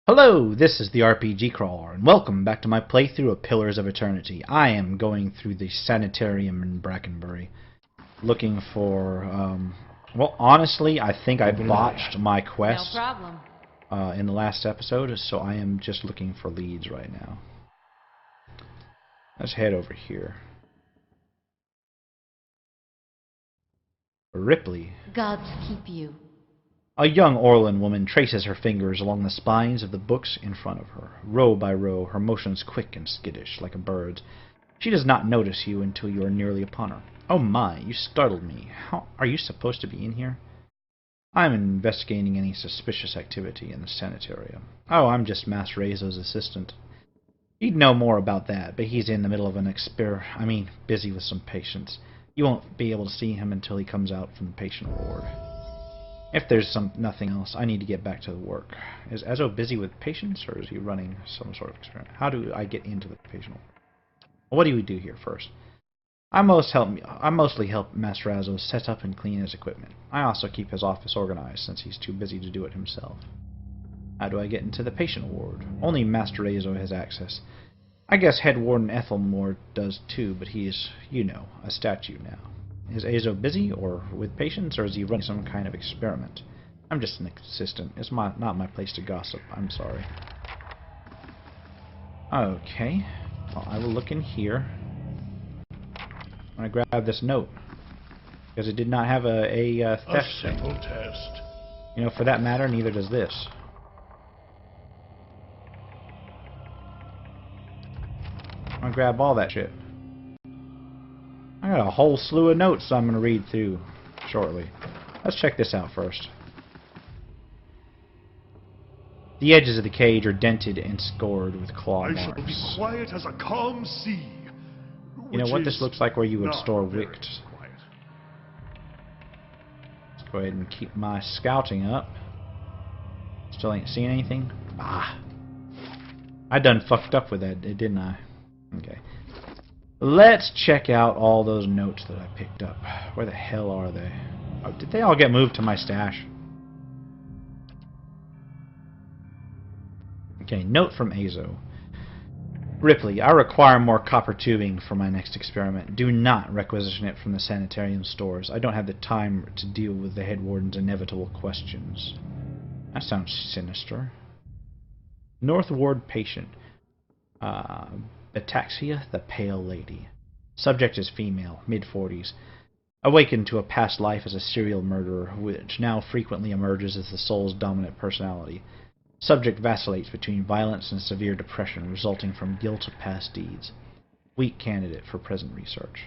Hello, this is the RPG Crawler, and welcome back to my playthrough of Pillars of Eternity. I am going through the Sanitarium in Brackenbury, looking for, well, honestly, I think I botched my quest in the last episode, so I am just looking for leads right now. Let's head over here. Ripley. Gods keep you. A young Orlan woman traces her fingers along the spines of the books in front of her, row by row, her motions quick and skittish, like a bird's. She does not notice you until you are nearly upon her. Oh my, you startled me. How are you supposed to be in here? I am investigating any suspicious activity in the sanitarium. Oh, I'm just Master Azo's assistant. He'd know more about that, but he's in the middle of an busy with some patients. You won't be able to see him until he comes out from the patient ward. If there's nothing else, I need to get back to the work. Is Ezo busy with patients, or is he running some sort of experiment? How do I get into the patient ward? Well, what do we do here first? I mostly help Master Ezo set up and clean his equipment. I also keep his office organized, since he's too busy to do it himself. How do I get into the patient ward? Only Master Ezo has access. I guess Head Warden Ethelmore does too, but he is, a statue now. Is Azo busy, or with patients, or is he running some kind of experiment? I'm just an assistant. It's not my place to gossip. I'm sorry. Okay. Well, I will look in here. I'm going to grab this note, because it did not have a theft thing. Test. For that matter, neither does this. I'm going to grab all that shit. I got a whole slew of notes I'm going to read through shortly. Let's check this out first. The edges of the cage are dented and scored with claw marks. I shall be quiet as a calm sea. You know what? This looks like where you would store wicked. Let's go ahead and keep my scouting up. Still ain't seen anything? Ah. I done fucked up with that, didn't I? Okay. Let's check out all those notes that I picked up. Where the hell are they? Oh, did they all get moved to my stash? Okay, note from Azo. Ripley, I require more copper tubing for my next experiment. Do not requisition it from the sanitarium stores. I don't have the time to deal with the head warden's inevitable questions. That sounds sinister. North Ward patient. Ataxia, the Pale Lady. Subject is female, mid-40s. Awakened to a past life as a serial murderer, which now frequently emerges as the soul's dominant personality. Subject vacillates between violence and severe depression resulting from guilt of past deeds. Weak candidate for present research.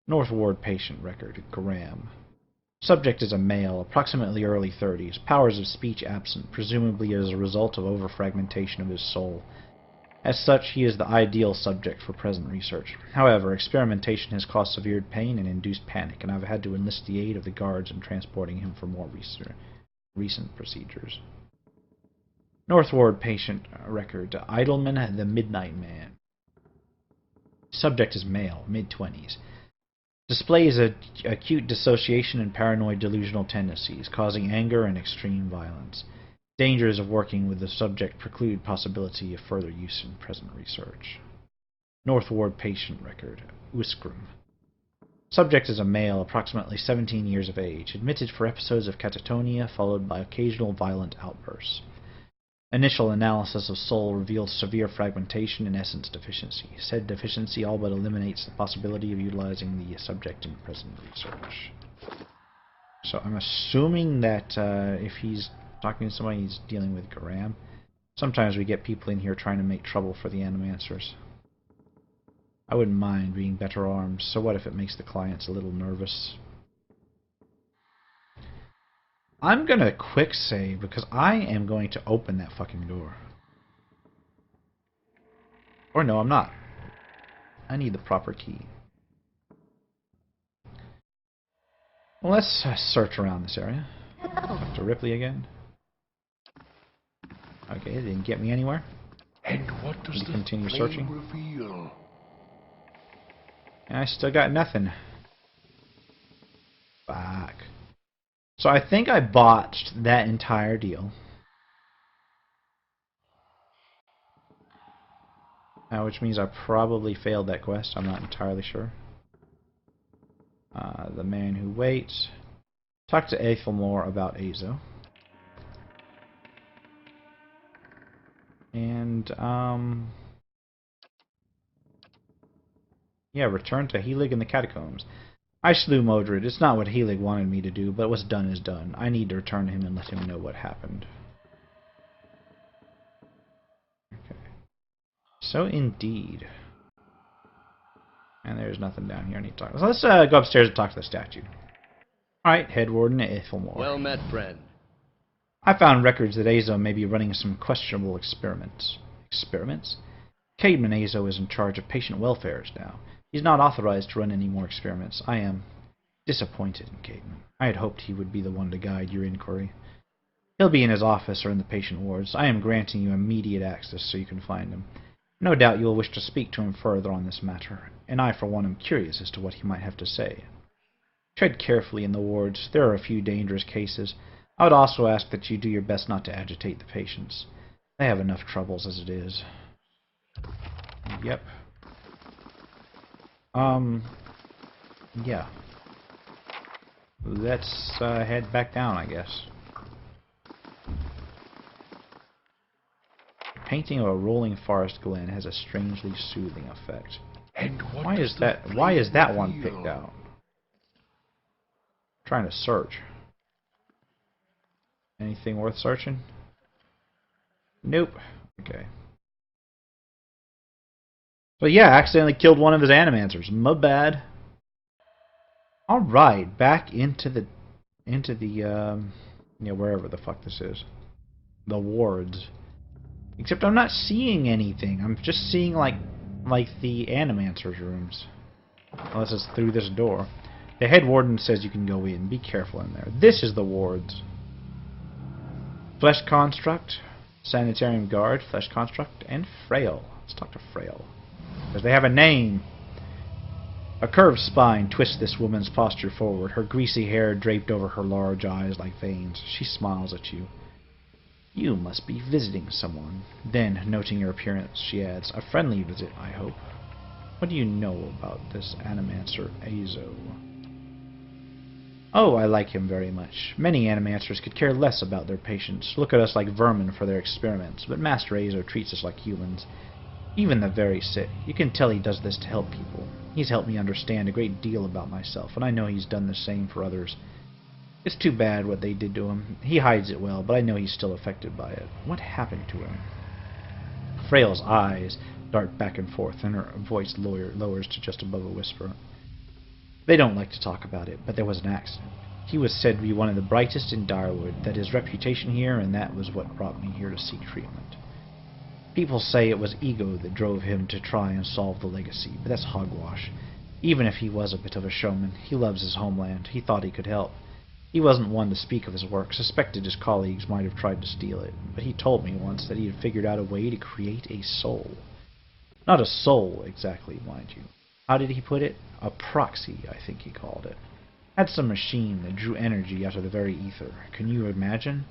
North Ward patient record, Graham. Subject is a male, approximately early 30s, powers of speech absent, presumably as a result of overfragmentation of his soul. As such, he is the ideal subject for present research. However, experimentation has caused severe pain and induced panic, and I've had to enlist the aid of the guards in transporting him for more recent procedures. North Ward patient record, Idleman, the Midnight Man. Subject is male, mid-20s. Displays acute dissociation and paranoid delusional tendencies, causing anger and extreme violence. Dangers of working with the subject preclude possibility of further use in present research. North Ward patient record, Uskrim. Subject is a male, approximately 17 years of age, admitted for episodes of catatonia followed by occasional violent outbursts. Initial analysis of soul reveals severe fragmentation and essence deficiency. Said deficiency all but eliminates the possibility of utilizing the subject in present research. So I'm assuming that if he's talking to somebody, he's dealing with Graham. Sometimes we get people in here trying to make trouble for the Animancers. I wouldn't mind being better armed, so what if it makes the clients a little nervous? I'm gonna quick save because I am going to open that fucking door. Or no, I'm not. I need the proper key. Well, let's search around this area. Talk to Ripley again. Okay, it didn't get me anywhere. And what does the continue flame searching? reveal? And I still got nothing. Fuck. So I think I botched that entire deal. Which means I probably failed that quest. I'm not entirely sure. The Man Who Waits. Talk to Aethelmore about Azo. And, yeah, return to Helig in the Catacombs. I slew Modred. It's not what Helig wanted me to do, but what's done is done. I need to return to him and let him know what happened. Okay. So indeed. And there's nothing down here I need to talk. So let's go upstairs and talk to the statue. Alright, Head Warden Aethelmore. Well met, friend. I found records that Azo may be running some questionable experiments. Experiments? Caedmon Azo is in charge of patient welfares now. He's not authorized to run any more experiments. I am disappointed in Caedmon. I had hoped he would be the one to guide your inquiry. He'll be in his office or in the patient wards. I am granting you immediate access so you can find him. No doubt you will wish to speak to him further on this matter, and I for one am curious as to what he might have to say. Tread carefully in the wards. There are a few dangerous cases. I would also ask that you do your best not to agitate the patients. They have enough troubles as it is. Yep. Yeah. Let's head back down, I guess. Painting of a rolling forest glen has a strangely soothing effect. And what Why does is the that? Why is that one flame picked reveal? out? Trying to search. Anything worth searching? Nope. Okay. But yeah, accidentally killed one of his animancers. My bad. Alright, back into the wherever the fuck this is. The wards. Except I'm not seeing anything. I'm just seeing like the animancers' rooms. Unless it's through this door. The head warden says you can go in. Be careful in there. This is the wards. Flesh Construct, Sanitarium Guard, Flesh Construct, and Frail. Let's talk to Frail. Because they have a name. A curved spine twists this woman's posture forward, her greasy hair draped over her large eyes like veins. She smiles at you. You must be visiting someone. Then, noting your appearance, she adds, a friendly visit, I hope. What do you know about this Animancer Azo? Oh, I like him very much. Many Animancers could care less about their patients, look at us like vermin for their experiments, but Master Azo treats us like humans. Even the very sick. You can tell he does this to help people. He's helped me understand a great deal about myself, and I know he's done the same for others. It's too bad what they did to him. He hides it well, but I know he's still affected by it. What happened to him? Frail's eyes dart back and forth, and her voice lowers to just above a whisper. They don't like to talk about it, but there was an accident. He was said to be one of the brightest in Direward, that his reputation here, and that was what brought me here to seek treatment. People say it was ego that drove him to try and solve the legacy, but that's hogwash. Even if he was a bit of a showman, he loves his homeland. He thought he could help. He wasn't one to speak of his work, suspected his colleagues might have tried to steal it, but he told me once that he had figured out a way to create a soul. Not a soul, exactly, mind you. How did he put it? A proxy, I think he called it. Had some machine that drew energy out of the very ether. Can you imagine?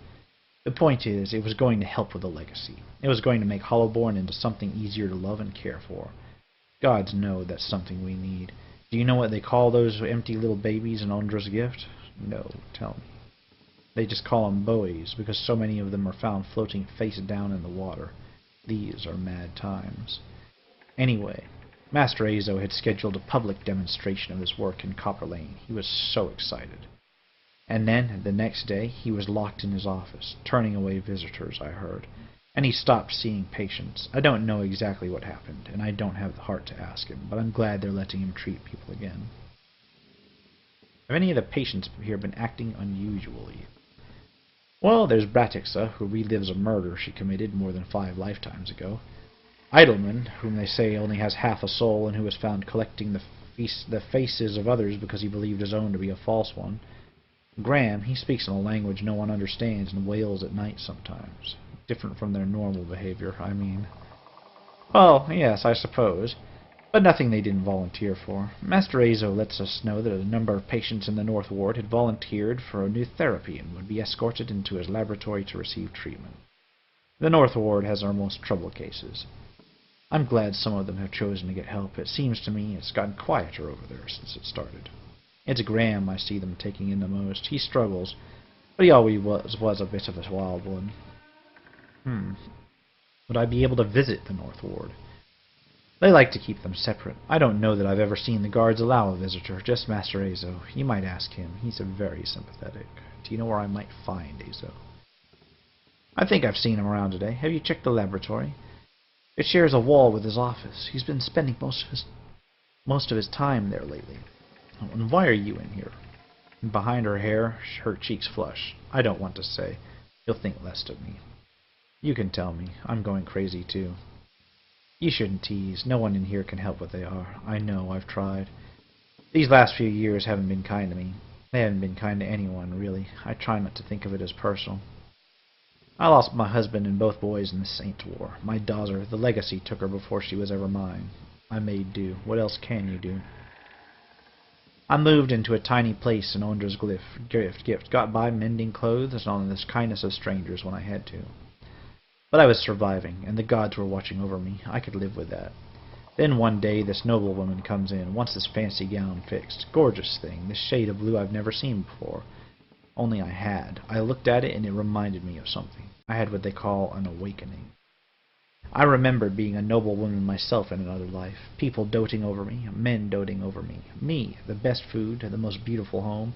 The point is, it was going to help with the legacy. It was going to make Hollowborn into something easier to love and care for. Gods know that's something we need. Do you know what they call those empty little babies in Ondra's gift? No, tell me. They just call them boys, because so many of them are found floating face down in the water. These are mad times. Anyway, Master Azo had scheduled a public demonstration of his work in Copper Lane. He was so excited. And then, the next day, he was locked in his office, turning away visitors, I heard. And he stopped seeing patients. I don't know exactly what happened, and I don't have the heart to ask him, but I'm glad they're letting him treat people again. Have any of the patients here been acting unusually? Well, there's Bratixa, who relives a murder she committed more than 5 lifetimes ago. Idleman, whom they say only has half a soul and who was found collecting the faces of others because he believed his own to be a false one. Graham, he speaks in a language no one understands and wails at night sometimes. Different from their normal behavior, I mean. Well, yes, I suppose. But nothing they didn't volunteer for. Master Azo lets us know that a number of patients in the North Ward had volunteered for a new therapy and would be escorted into his laboratory to receive treatment. The North Ward has our most troubled cases. I'm glad some of them have chosen to get help. It seems to me it's gotten quieter over there since it started. It's Graham I see them taking in the most. He struggles, but he always was a bit of a wild one. Would I be able to visit the North Ward? They like to keep them separate. I don't know that I've ever seen the guards allow a visitor, just Master Azo. You might ask him. He's very sympathetic. Do you know where I might find Azo? I think I've seen him around today. Have you checked the laboratory? It shares a wall with his office. He's been spending most of his time there lately. Oh, and why are you in here? And behind her hair, her cheeks flush. I don't want to say. You'll think less of me. You can tell me. I'm going crazy too. You shouldn't tease. No one in here can help what they are. I know, I've tried. These last few years haven't been kind to me. They haven't been kind to anyone, really. I try not to think of it as personal. I lost my husband and both boys in the Saints' War. My daughter, the legacy, took her before she was ever mine. I made do. What else can you do? I moved into a tiny place in Ondra's gift, got by mending clothes and on the kindness of strangers when I had to. But I was surviving, and the gods were watching over me. I could live with that. Then one day this noblewoman comes in, wants this fancy gown fixed. Gorgeous thing, this shade of blue I've never seen before. Only I had. I looked at it and it reminded me of something. I had what they call an awakening. I remembered being a noblewoman myself in another life. People doting over me, men doting over me. Me, the best food, the most beautiful home.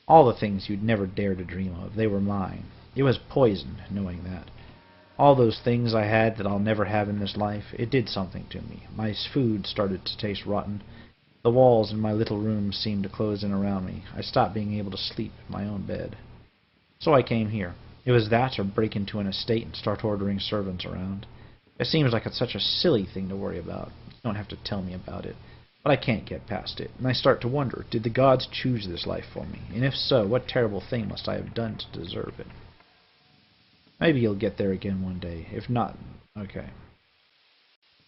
All the things you'd never dare to dream of. They were mine. It was poison, knowing that. All those things I had that I'll never have in this life, it did something to me. My food started to taste rotten. The walls in my little room seemed to close in around me. I stopped being able to sleep in my own bed. So I came here. It was that or break into an estate and start ordering servants around. It seems like it's such a silly thing to worry about. You don't have to tell me about it. But I can't get past it. And I start to wonder, did the gods choose this life for me? And if so, what terrible thing must I have done to deserve it? Maybe you'll get there again one day. If not, okay.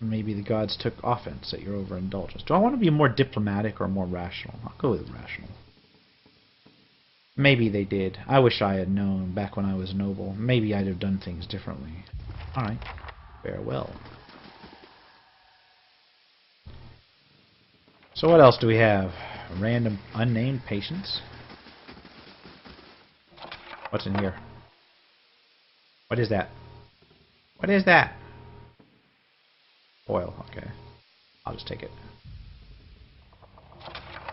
Maybe the gods took offense at your overindulgence. Do I want to be more diplomatic or more rational? I'll go with rational. Maybe they did. I wish I had known back when I was noble. Maybe I'd have done things differently. Alright. Farewell. So what else do we have? Random unnamed patients? What's in here? What is that? What is that? Oil, okay. I'll just take it.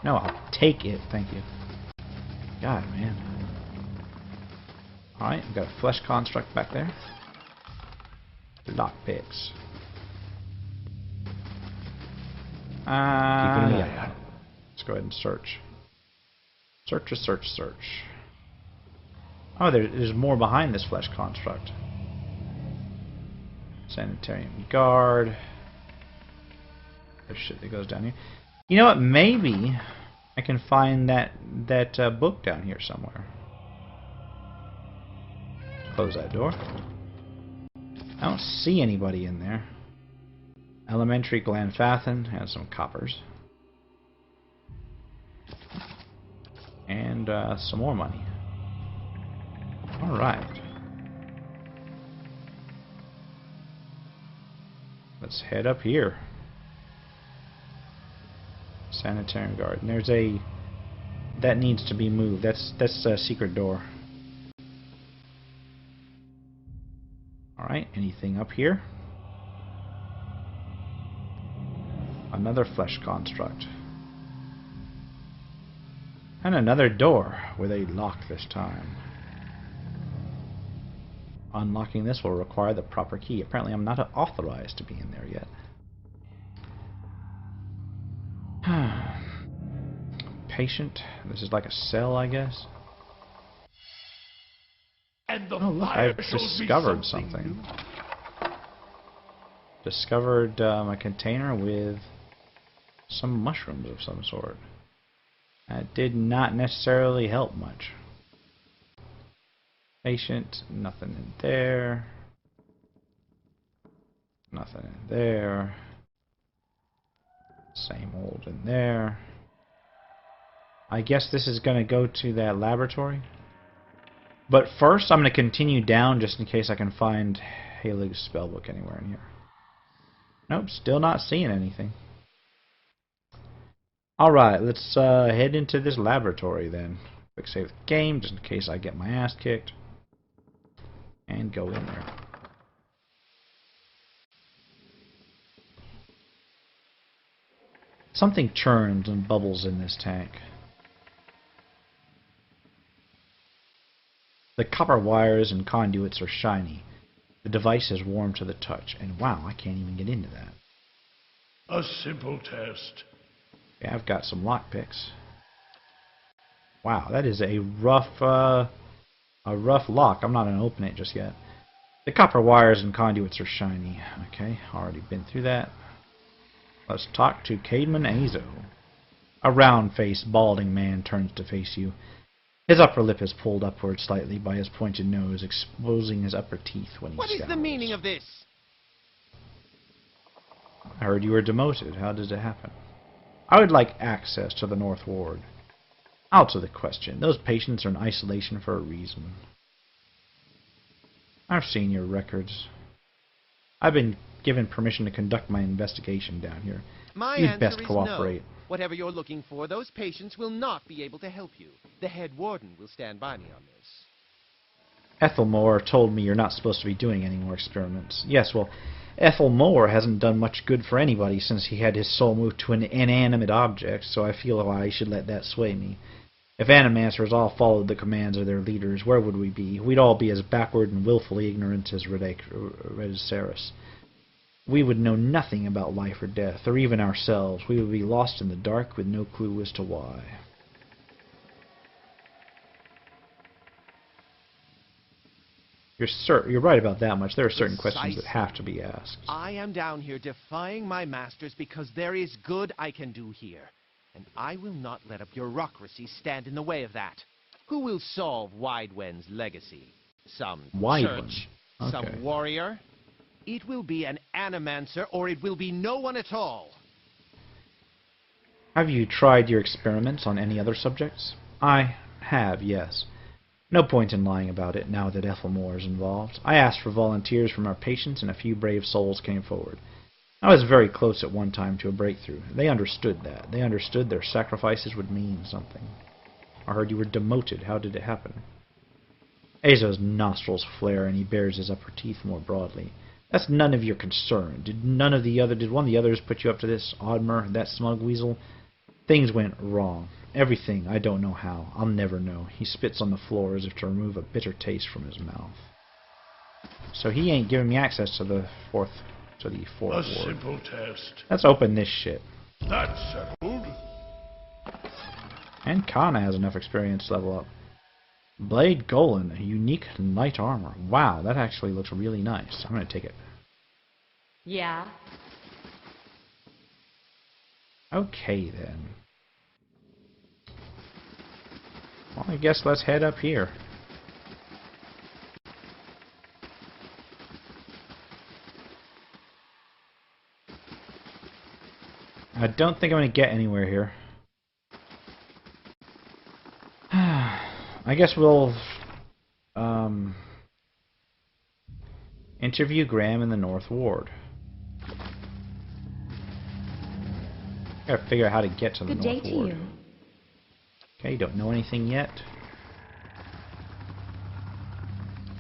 No, I'll take it, thank you. God, man. Alright, we've got a flesh construct back there. Lockpicks. Keep an eye Yeah. out. Let's go ahead and search. Search. Oh, there's more behind this flesh construct. Sanitarium guard. There's shit that goes down here. You know what? Maybe I can find that book down here somewhere. Close that door. I don't see anybody in there. Elementary Glanfathan has some coppers. And some more money. Alright. Let's head up here. Sanitarium guard. And there's a... that needs to be moved. That's a secret door. Alright, anything up here? Another flesh construct. And another door with a lock this time. Unlocking this will require the proper key. Apparently I'm not authorized to be in there yet. Patient. This is like a cell, I guess. And the Oh, look, fire I've shows me discovered something. Discovered a container with some mushrooms of some sort. That did not necessarily help much. Patient, nothing in there. Nothing in there. Same old in there. I guess this is going to go to that laboratory. But first, I'm going to continue down just in case I can find Halig's spellbook anywhere in here. Nope, still not seeing anything. Alright, let's head into this laboratory then. Quick save the game, just in case I get my ass kicked. And go in there. Something churns and bubbles in this tank. The copper wires and conduits are shiny. The device is warm to the touch, and wow, I can't even get into that. A simple test. Yeah, I've got some lockpicks. Wow, that is a rough lock. I'm not going to open it just yet. The copper wires and conduits are shiny. Okay, already been through that. Let's talk to Caedmon Azo. A round-faced, balding man turns to face you. His upper lip is pulled upward slightly by his pointed nose, exposing his upper teeth when he What scowls. is the meaning of this? I heard you were demoted. How does it happen? I would like access to the North Ward. Out to the question. Those patients are in isolation for a reason. I've seen your records. I've been given permission to conduct my investigation down here. My You'd answer best is cooperate. no. Whatever you're looking for, those patients will not be able to help you. The head warden will stand by me on this. Ethelmore told me you're not supposed to be doing any more experiments. Yes, well, Ethelmore hasn't done much good for anybody since he had his soul moved to an inanimate object, so I feel I should let that sway me. If Animancers all followed the commands of their leaders, where would we be? We'd all be as backward and willfully ignorant as Rediceras. We would know nothing about life or death, or even ourselves. We would be lost in the dark with no clue as to why. You're right about that much. There are certain questions that have to be asked. I am down here defying my masters because there is good I can do here. And I will not let a bureaucracy stand in the way of that. Who will solve Widewen's legacy? Some church? Okay. Some warrior? It will be an Animancer, or it will be no one at all. Have you tried your experiments on any other subjects? I have, yes. No point in lying about it now that Ethelmore is involved. I asked for volunteers from our patients, and a few brave souls came forward. I was very close at one time to a breakthrough. They understood that. They understood their sacrifices would mean something. I heard you were demoted. How did it happen? Azo's nostrils flare, and he bares his upper teeth more broadly. That's none of your concern. Did one of the others put you up to this? Oddmer, that smug weasel? Things went wrong. Everything. I don't know how. I'll never know. He spits on the floor as if to remove a bitter taste from his mouth. So he ain't giving me access to the fourth ward. Simple test. Let's open this shit. That's settled. And Kana has enough experience to level up. Blade Golan, unique light armor. Wow, that actually looks really nice. I'm gonna take it. Yeah. Okay then. Well, I guess let's head up here. I don't think I'm going to get anywhere here. I guess we'll interview Graham in the North Ward. Gotta figure out how to get to the North Ward. Good day to you. Okay, don't know anything yet.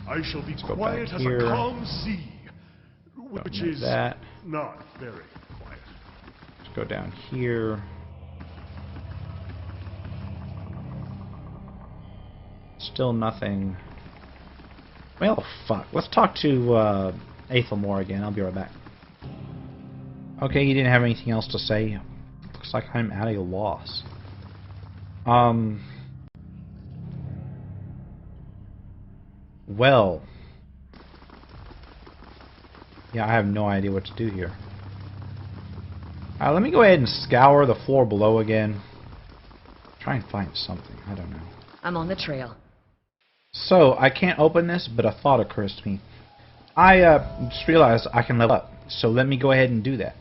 I shall be go quiet back as here. a calm sea, which know is that. not very quiet. Let's go down here. Still nothing. Well, fuck. Let's talk to Ethelmore again. I'll be right back. Okay, he didn't have anything else to say. Looks like I'm at a loss. Well. Yeah, I have no idea what to do here. Let me go ahead and scour the floor below again. Try and find something. I don't know. I'm on the trail. So, I can't open this, but a thought occurs to me. I just realized I can level up, so let me go ahead and do that.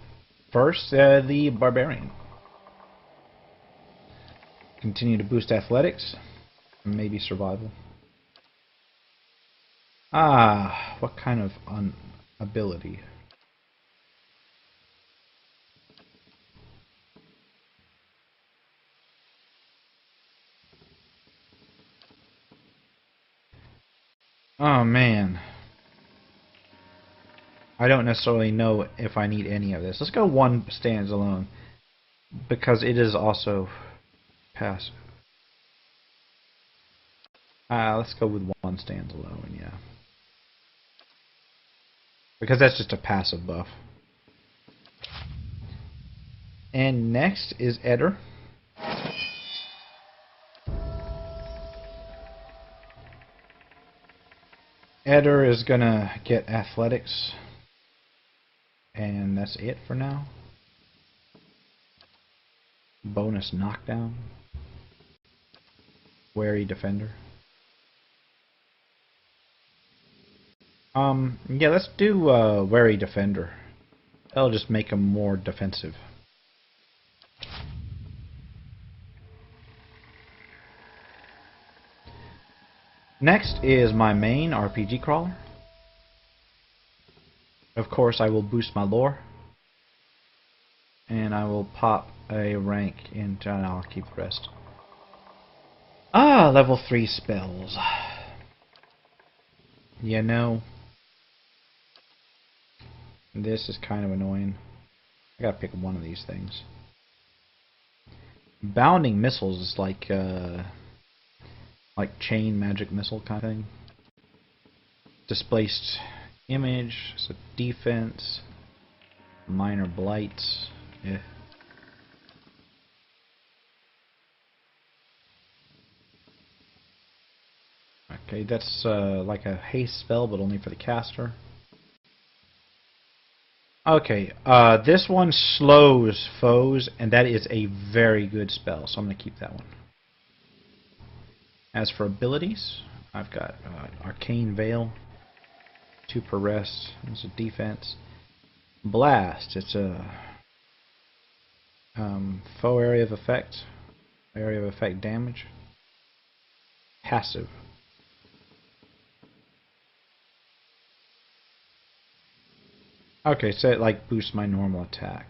First, the Barbarian. Continue to boost athletics, maybe survival. What kind of ability? Oh man. I don't necessarily know if I need any of this. Let's go one stands alone. Because it is also passive. Let's go with one stands alone, yeah. Because that's just a passive buff. And next is Eder. Eder is gonna get athletics. And that's it for now. Bonus knockdown. Wary defender. Yeah, let's do wary defender. That'll just make him more defensive. Next is my main RPG crawler. Of course, I will boost my lore. And I will pop a rank into, and I'll keep the rest. Level 3 spells. You know, this is kind of annoying. I gotta pick one of these things. Bounding missiles is like chain magic missile kind of thing. Displaced image, so defense, minor blights. Yeah. Okay, that's like a haste spell, but only for the caster. Okay, this one slows foes, and that is a very good spell, so I'm going to keep that one. As for abilities, I've got Arcane Veil, 2 per rest, it's a defense. Blast, it's a foe area of effect damage. Passive. Okay, so it like boosts my normal attack.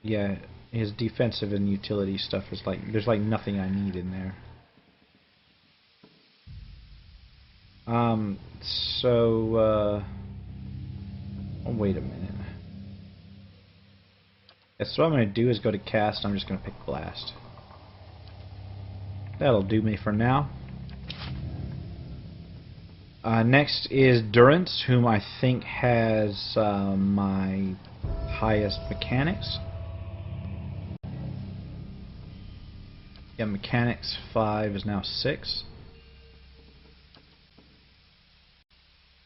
Yeah, his defensive and utility stuff is like, there's like nothing I need in there. Oh, wait a minute. Yes, so what I'm going to do is go to cast, I'm just going to pick Blast. That'll do me for now. Next is Durance, whom I think has my highest mechanics. Yeah, mechanics 5 is now 6.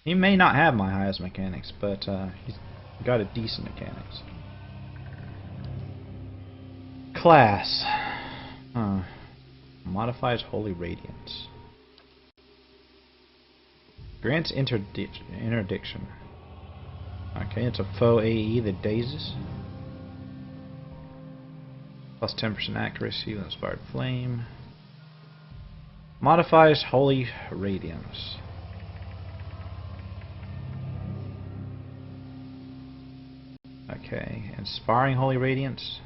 He may not have my highest mechanics, but he's got a decent mechanics. Class. Modifies Holy Radiance. Grants interdiction. Okay, it's a foe AE that dazes. Plus 10% accuracy with Inspired Flame. Modifies Holy Radiance. Okay, Inspiring Holy Radiance.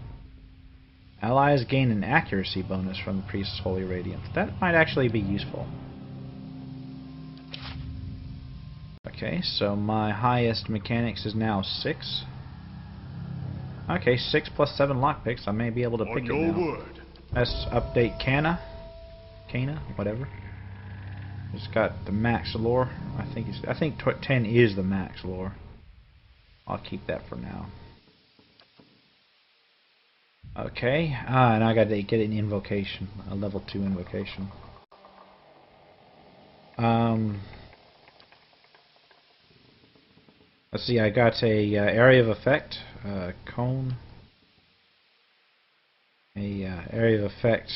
Allies gain an accuracy bonus from the Priest's Holy Radiance. That might actually be useful. Okay, so my highest mechanics is now 6. Okay, 6 plus 7 lockpicks. I may be able to pick it now. Let's update Kana, whatever. It's got the max lore. I think 10 is the max lore. I'll keep that for now. Okay, and I got to get an invocation, a level 2 invocation. Let's see, I got a area of effect, cone, area of effect,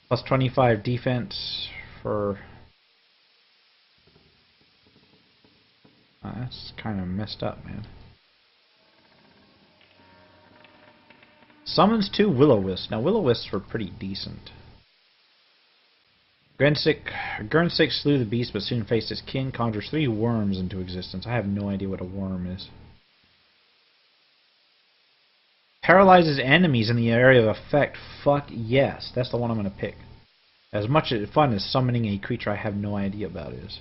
plus 25 defense for. That's kind of messed up, man. Summons 2 Will-O-Wisps. Now Will-O-Wisps were pretty decent. Gurnsik slew the beast but soon faced his kin, conjures 3 worms into existence. I have no idea what a worm is. Paralyzes enemies in the area of effect. Fuck yes. That's the one I'm going to pick. As much fun as summoning a creature I have no idea about is.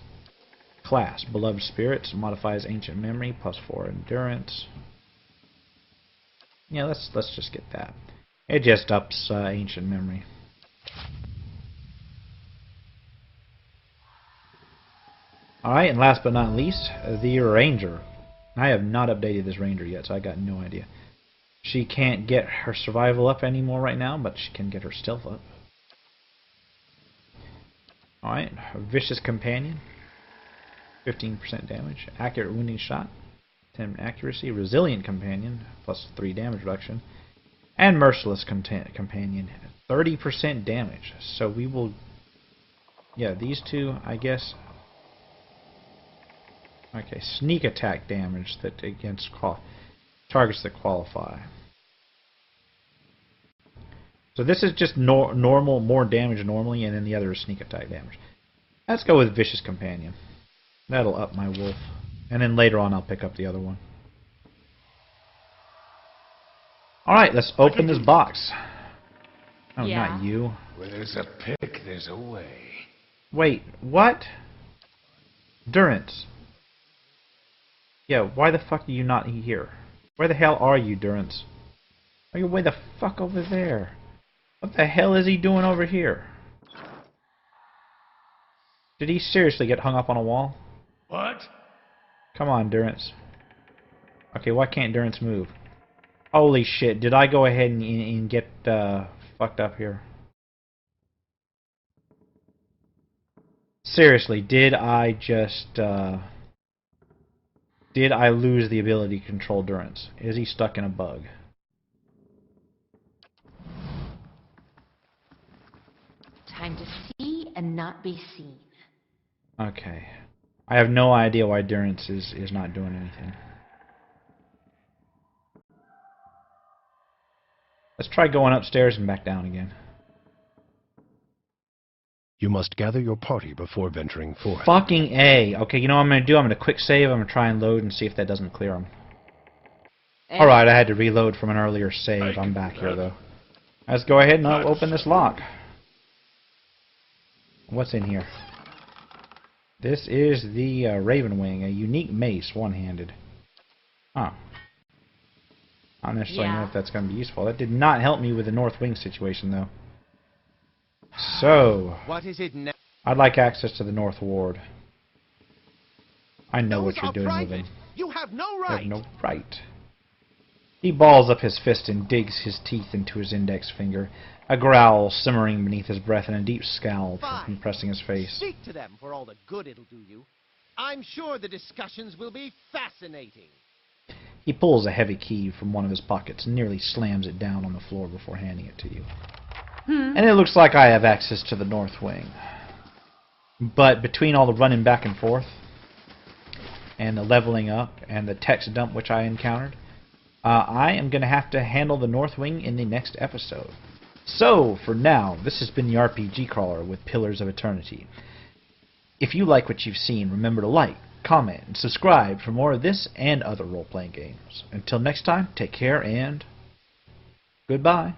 Class. Beloved Spirits. Modifies Ancient Memory. +4 Endurance. Yeah, let's just get that. It just ups Ancient Memory. Alright, and last but not least, the Ranger. I have not updated this Ranger yet, so I got no idea. She can't get her survival up anymore right now, but she can get her stealth up. Alright, Vicious Companion. 15% damage. Accurate Wounding Shot. 10 accuracy. Resilient Companion. +3 damage reduction. And Merciless Companion. 30% damage. So we will... Yeah, these two, I guess... Okay, sneak attack damage that against targets that qualify. So this is just normal, more damage normally, and then the other is sneak attack damage. Let's go with Vicious Companion. That'll up my wolf. And then later on I'll pick up the other one. Alright, let's open this box. Oh, Yeah. not you. Where there's a pick, there's a way. Wait, what? Durance. Yeah, why the fuck are you not here? Where the hell are you, Durance? Are you way the fuck over there? What the hell is he doing over here? Did he seriously get hung up on a wall? What? Come on, Durance. Okay, why can't Durance move? Holy shit, did I go ahead and get fucked up here? Seriously, did I just... Did I lose the ability to control Durance? Is he stuck in a bug? Time to see and not be seen. Okay. I have no idea why Durance is not doing anything. Let's try going upstairs and back down again. You must gather your party before venturing forth. Fucking A. Okay, you know what I'm going to do? I'm going to quick save. I'm going to try and load and see if that doesn't clear them. Alright, I had to reload from an earlier save. I'm back here, though. Let's go ahead and open this lock. What's in here? This is the Ravenwing, a unique mace, one-handed. Huh. I don't necessarily know if that's going to be useful. That did not help me with the North Wing situation, though. So, What is it now? I'd like access to the North Ward. I know what Those you're are doing with private. him. You have no You right. have no right. He balls up his fist and digs his teeth into his index finger, a growl simmering beneath his breath and a deep scowl Fine. compressing his face. Speak to them for all the good it'll do you. I'm sure the discussions will be fascinating. He pulls a heavy key from one of his pockets and nearly slams it down on the floor before handing it to you. And it looks like I have access to the North Wing. But between all the running back and forth, and the leveling up, and the text dump which I encountered, I am going to have to handle the North Wing in the next episode. So, for now, this has been the RPG Crawler with Pillars of Eternity. If you like what you've seen, remember to like, comment, and subscribe for more of this and other role-playing games. Until next time, take care and goodbye.